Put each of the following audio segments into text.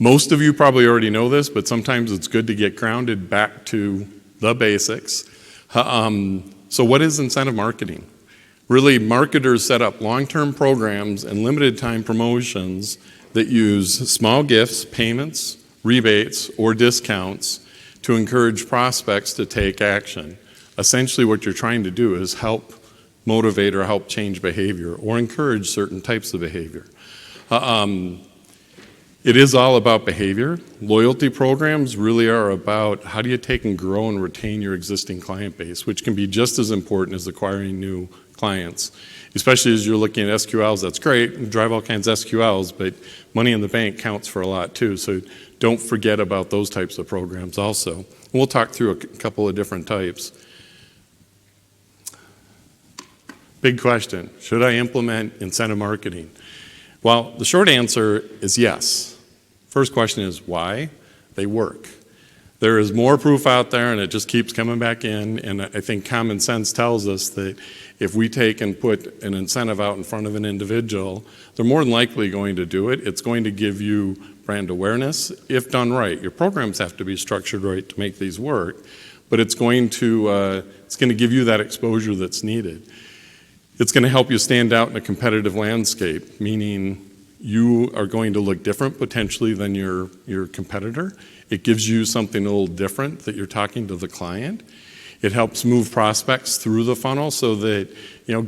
Most of you probably already know this, but sometimes it's good to get grounded back to the basics. So what is incentive marketing? Really, marketers set up long-term programs and limited time promotions that use small gifts, payments, rebates, or discounts to encourage prospects to take action. Essentially, what you're trying to do is help motivate or help change behavior or encourage certain types of behavior. It is all about behavior. Loyalty programs really are about how do you take and grow and retain your existing client base, which can be just as important as acquiring new clients. Especially as you're looking at SQLs, that's great, drive all kinds of SQLs, but money in the bank counts for a lot too, so don't forget about those types of programs also. And we'll talk through a couple of different types. Big question, should I implement incentive marketing? Well, the short answer is yes. First question is why? They work. There is more proof out there and it just keeps coming back in, and I think common sense tells us that if we take and put an incentive out in front of an individual, they're more than likely going to do it. It's going to give you brand awareness if done right. Your programs have to be structured right to make these work, but it's going to give you that exposure that's needed. It's going to help you stand out in a competitive landscape, meaning you are going to look different potentially than your competitor. It gives you something a little different that you're talking to the client. It helps move prospects through the funnel so that,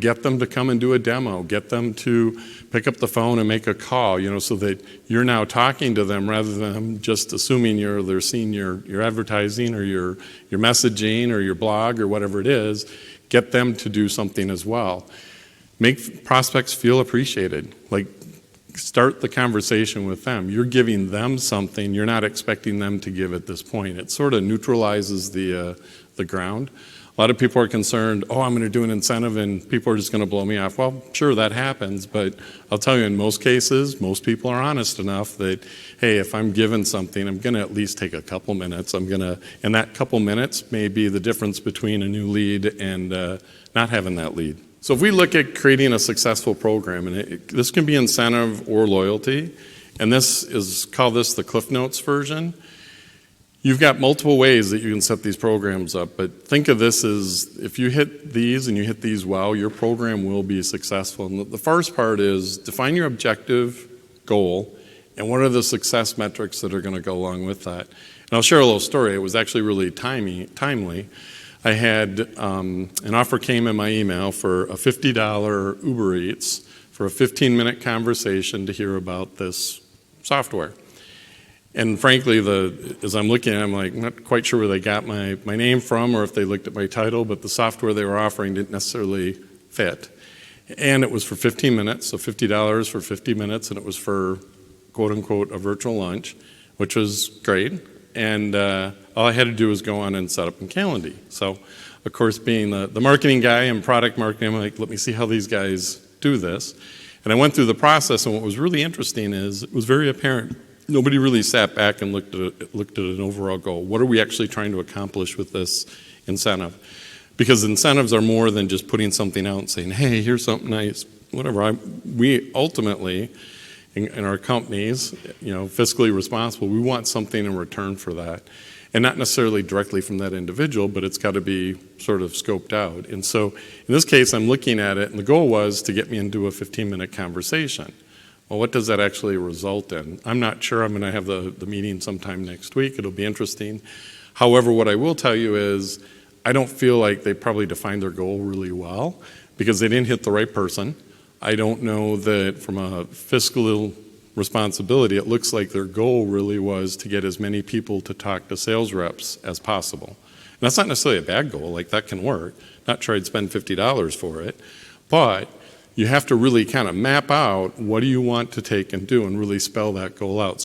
get them to come and do a demo, get them to pick up the phone and make a call, so that you're now talking to them rather than just assuming they're seeing your advertising or your messaging or your blog or whatever it is. Get them to do something as well. Make prospects feel appreciated. Start the conversation with them. You're giving them something you're not expecting them to give at this point. It sort of neutralizes the ground. A lot of people are concerned, I'm going to do an incentive and people are just going to blow me off. Well, sure, that happens, but I'll tell you, in most cases, most people are honest enough that, hey, if I'm given something, I'm going to at least take a couple minutes. And that couple minutes may be the difference between a new lead and not having that lead. So if we look at creating a successful program, and this can be incentive or loyalty, and call this the Cliff Notes version. You've got multiple ways that you can set these programs up, but think of this as if you hit these and you hit these well, your program will be successful. And the first part is define your objective goal and what are the success metrics that are going to go along with that. And I'll share a little story. It was actually really timely. I had an offer came in my email for a $50 Uber Eats for a 15-minute conversation to hear about this software. And frankly, as I'm looking at it, I'm not quite sure where they got my name from or if they looked at my title, but the software they were offering didn't necessarily fit. And it was for 15 minutes, so $50 for 50 minutes, and it was for, quote unquote, a virtual lunch, which was great. And all I had to do was go on and set up in Calendly. So, of course, being the marketing guy and product marketing, I'm like, let me see how these guys do this. And I went through the process, and what was really interesting is it was very apparent. Nobody really sat back and looked at an overall goal. What are we actually trying to accomplish with this incentive? Because incentives are more than just putting something out and saying, hey, here's something nice, whatever. We ultimately, in our companies, fiscally responsible, we want something in return for that. And not necessarily directly from that individual, but it's got to be sort of scoped out. And so in this case, I'm looking at it, and the goal was to get me into a 15-minute conversation. Well, what does that actually result in? I'm not sure. I'm going to have the meeting sometime next week. It'll be interesting. However, what I will tell you is I don't feel like they probably defined their goal really well because they didn't hit the right person. I don't know that from a fiscal responsibility, it looks like their goal really was to get as many people to talk to sales reps as possible. And that's not necessarily a bad goal. That can work. Not try to spend $50 for it. But you have to really kind of map out what do you want to take and do and really spell that goal out.